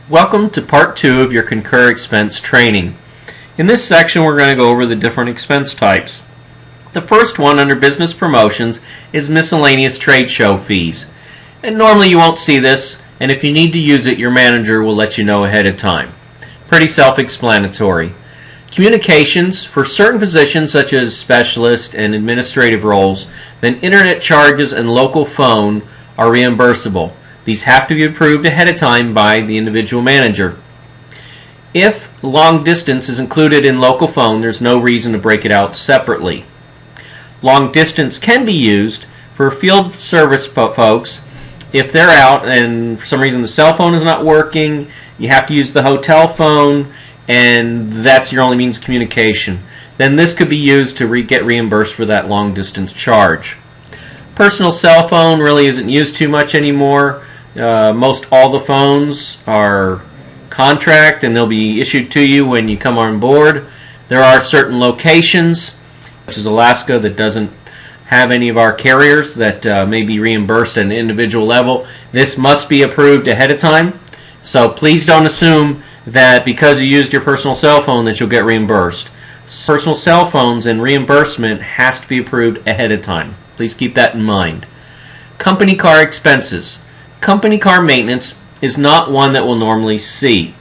Welcome to part 2 of your Concur expense training. In this section we're going to go over the different expense types. The first one under business promotions is miscellaneous trade show fees. And normally you won't see this, and if you need to use it your manager will let you know ahead of time. Pretty self-explanatory. Communications for certain positions such as specialist and administrative roles, then internet charges and local phone are reimbursable. These have to be approved ahead of time by the individual manager. If long distance is included in local phone, there's no reason to break it out separately. Long distance can be used for field service folks. If they're out and for some reason the cell phone is not working, you have to use the hotel phone, and that's your only means of communication. Then this could be used to get reimbursed for that long distance charge. Personal cell phone really isn't used too much anymore. Most all the phones are contract and they'll be issued to you when you come on board. There are certain locations, such as Alaska, that doesn't have any of our carriers that may be reimbursed at an individual level. This must be approved ahead of time, so please don't assume that because you used your personal cell phone that you'll get reimbursed. Personal cell phones and reimbursement has to be approved ahead of time. Please keep that in mind. Company car expenses. Company car maintenance is not one that we'll normally see.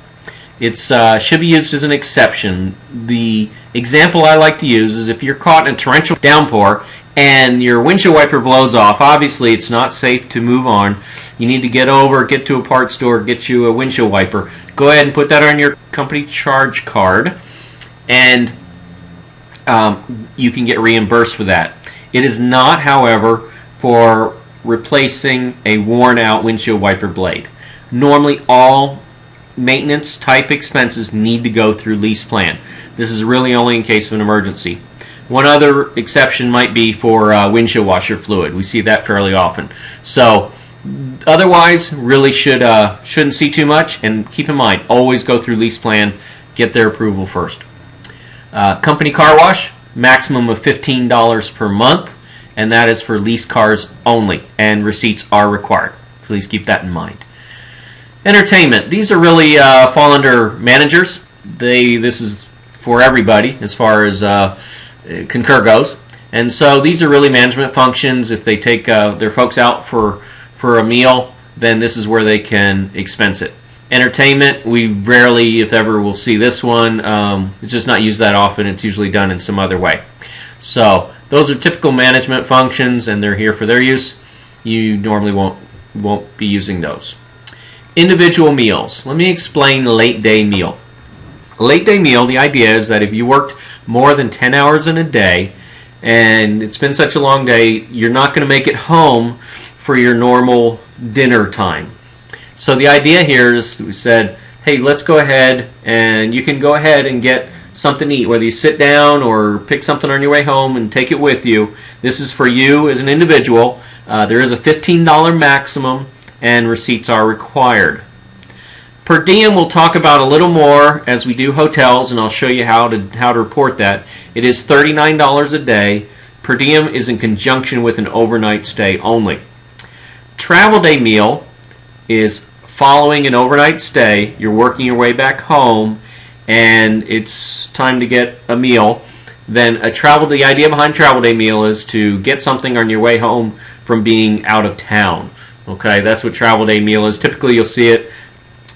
It should be used as an exception. The example I like to use is if you're caught in a torrential downpour and your windshield wiper blows off. Obviously it's not safe to move on. You need to get to a parts store, get you a windshield wiper. Go ahead and put that on your company charge card, and you can get reimbursed for that. It is not, however, for replacing a worn out windshield wiper blade. Normally all maintenance type expenses need to go through lease plan. This is really only in case of an emergency. One other exception might be for windshield washer fluid. We see that fairly often. So otherwise really shouldn't see too much, and keep in mind always go through lease plan, get their approval first. Company car wash, maximum of $15 per month, and that is for lease cars only, and receipts are required. Please keep that in mind. Entertainment. These are really fall under managers. This is for everybody as far as Concur goes. And so these are really management functions. If they take their folks out for a meal, then this is where they can expense it. Entertainment, we rarely, if ever, will see this one. It's just not used that often. It's usually done in some other way. So those are typical management functions, and they're here for their use. You normally won't be using those. Individual meals. Let me explain late day meal. Late day meal, the idea is that if you worked more than 10 hours in a day and it's been such a long day, you're not going to make it home for your normal dinner time. So the idea here is we said, hey, let's go ahead, and you can go ahead and get something to eat, whether you sit down or pick something on your way home and take it with you. This is for you as an individual. There is a $15 maximum, and receipts are required. Per diem we'll talk about a little more as we do hotels, and I'll show you how to report that. It is $39 a day. Per diem is in conjunction with an overnight stay only. Travel day meal is following an overnight stay. You're working your way back home and it's time to get a meal. Then the idea behind travel day meal is to get something on your way home from being out of town. Okay, that's what travel day meal is. Typically you'll see it.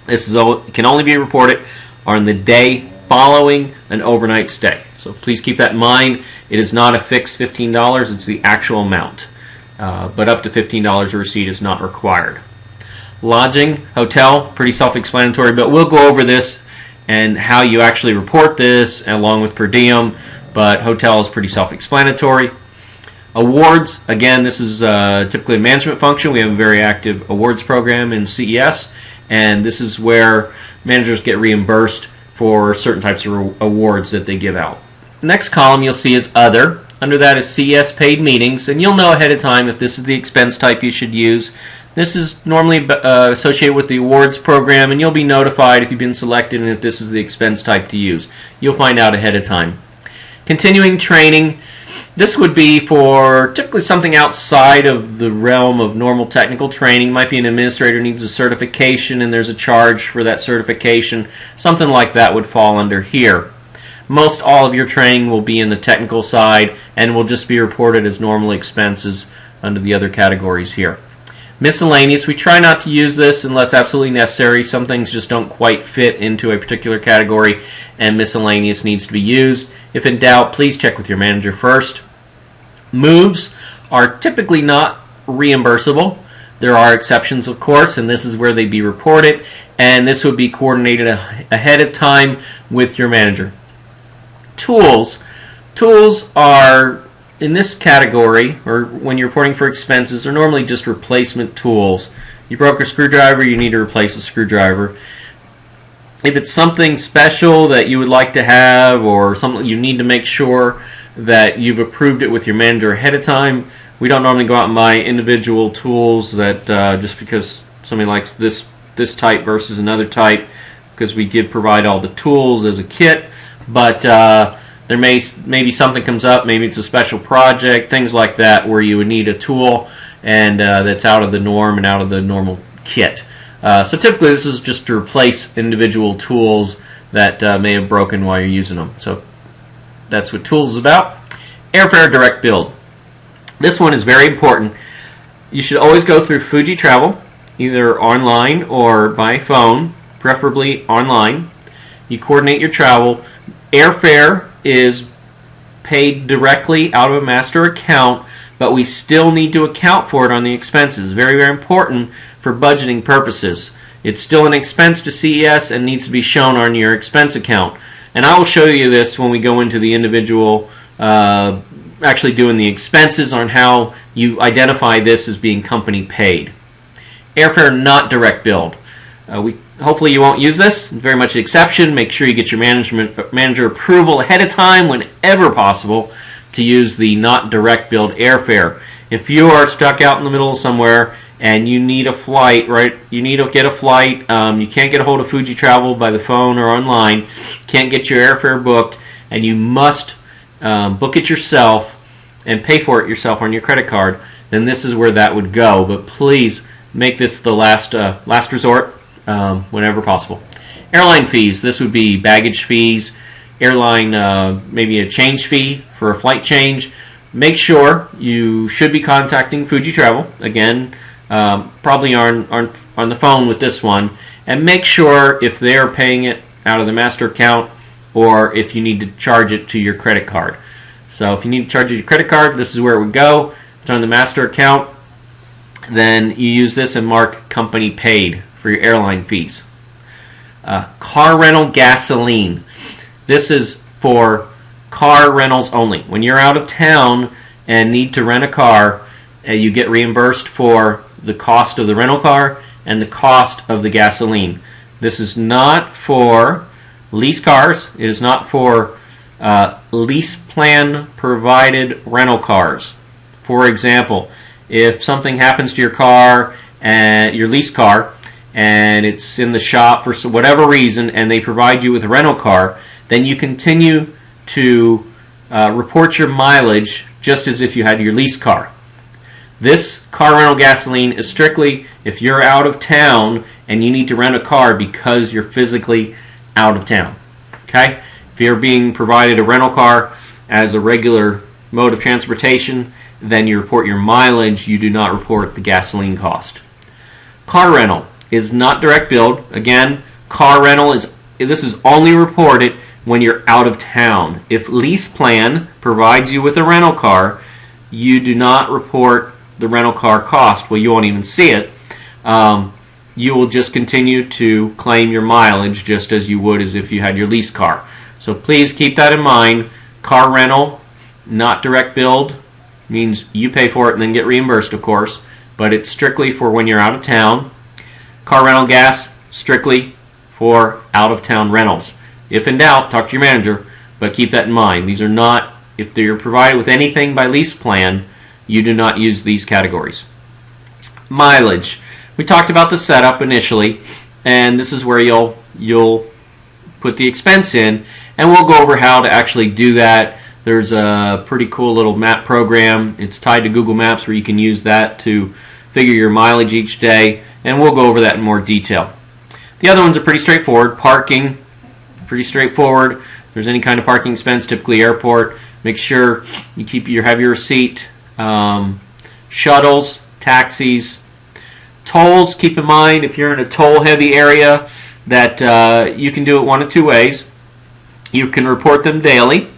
It can only be reported on the day following an overnight stay. So please keep that in mind. It is not a fixed $15, it's the actual amount. But up to $15 a receipt is not required. Lodging, hotel, pretty self-explanatory, but we'll go over this and how you actually report this along with per diem, but hotel is pretty self-explanatory. Awards, again, this is typically a management function. We have a very active awards program in CES, and this is where managers get reimbursed for certain types of awards that they give out. The next column you'll see is Other. Under that is CES paid meetings, and you'll know ahead of time if this is the expense type you should use. This is normally associated with the awards program, and you'll be notified if you've been selected and if this is the expense type to use. You'll find out ahead of time. Continuing training. This would be for typically something outside of the realm of normal technical training. Might be an administrator needs a certification and there's a charge for that certification. Something like that would fall under here. Most all of your training will be in the technical side and will just be reported as normal expenses under the other categories here. Miscellaneous, we try not to use this unless absolutely necessary. Some things just don't quite fit into a particular category and miscellaneous needs to be used. If in doubt, please check with your manager first. Moves are typically not reimbursable. There are exceptions, of course, and this is where they'd be reported, and this would be coordinated ahead of time with your manager. Tools are in this category, or when you're reporting for expenses, are normally just replacement tools. You broke a screwdriver, you need to replace a screwdriver. If it's something special that you would like to have, or something you need to make sure that you've approved it with your manager ahead of time, we don't normally go out and buy individual tools that just because somebody likes this type versus another type, because we provide all the tools as a kit. But there maybe something comes up, maybe it's a special project, things like that, where you would need a tool and that's out of the norm and out of the normal kit. So typically this is just to replace individual tools that may have broken while you're using them. So that's what tools is about. Airfare direct billed. This one is very important. You should always go through Fuji Travel, either online or by phone, preferably online. You coordinate your travel. Airfare is paid directly out of a master account, but we still need to account for it on the expenses. Very, very important for budgeting purposes. It's still an expense to CES and needs to be shown on your expense account. And I will show you this when we go into the individual, actually doing the expenses on how you identify this as being company paid. Airfare not direct billed. Hopefully you won't use this. Very much an exception. Make sure you get your manager approval ahead of time whenever possible to use the not direct billed airfare. If you are stuck out in the middle of somewhere and you need a flight, right? You need to get a flight. You can't get a hold of Fuji Travel by the phone or online. Can't get your airfare booked, and you must book it yourself and pay for it yourself on your credit card. Then this is where that would go. But please make this the last resort. Whenever possible. Airline fees. This would be baggage fees, airline maybe a change fee for a flight change. Make sure you should be contacting Fuji Travel. Again, probably on the phone with this one. And make sure if they're paying it out of the master account or if you need to charge it to your credit card. So if you need to charge it to your credit card, this is where it would go. If it's on the master account, then you use this and mark company paid for your airline fees. Car rental gasoline. This is for car rentals only. When you're out of town and need to rent a car, you get reimbursed for the cost of the rental car and the cost of the gasoline. This is not for lease cars. It is not for lease plan provided rental cars. For example, if something happens to your car, your lease car, and it's in the shop for whatever reason, and they provide you with a rental car, then you continue to report your mileage just as if you had your lease car. This car rental gasoline is strictly if you're out of town and you need to rent a car because you're physically out of town. Okay? If you're being provided a rental car as a regular mode of transportation, then you report your mileage. You do not report the gasoline cost. Car rental is not direct billed. Again, car rental is only reported when you're out of town. If lease plan provides you with a rental car, you do not report the rental car cost. Well, you won't even see it. You will just continue to claim your mileage just as you would as if you had your lease car. So please keep that in mind. Car rental, not direct billed, means you pay for it and then get reimbursed, of course, but it's strictly for when you're out of town. Car rental gas, strictly for out-of-town rentals. If in doubt, talk to your manager, but keep that in mind. These are not, if they're provided with anything by lease plan, you do not use these categories. Mileage. We talked about the setup initially, and this is where you'll put the expense in, and we'll go over how to actually do that There's a pretty cool little map program. It's tied to Google Maps where you can use that to figure your mileage each day, and we'll go over that in more detail. The other ones are pretty straightforward. Parking, pretty straightforward. If there's any kind of parking expense, typically airport, make sure you have your receipt. Shuttles, taxis, tolls. Keep in mind if you're in a toll-heavy area that you can do it one of two ways. You can report them daily,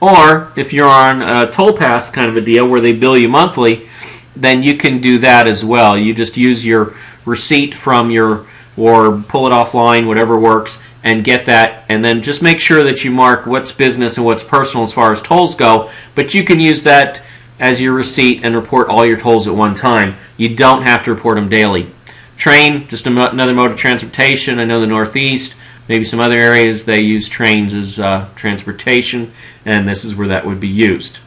or if you're on a toll pass kind of a deal where they bill you monthly, then you can do that as well. You just use your receipt from or pull it offline, whatever works, and get that, and then just make sure that you mark what's business and what's personal as far as tolls go, but you can use that as your receipt and report all your tolls at one time. You don't have to report them daily. Train, just another mode of transportation. I know the Northeast, maybe some other areas, they use trains as transportation, and this is where that would be used.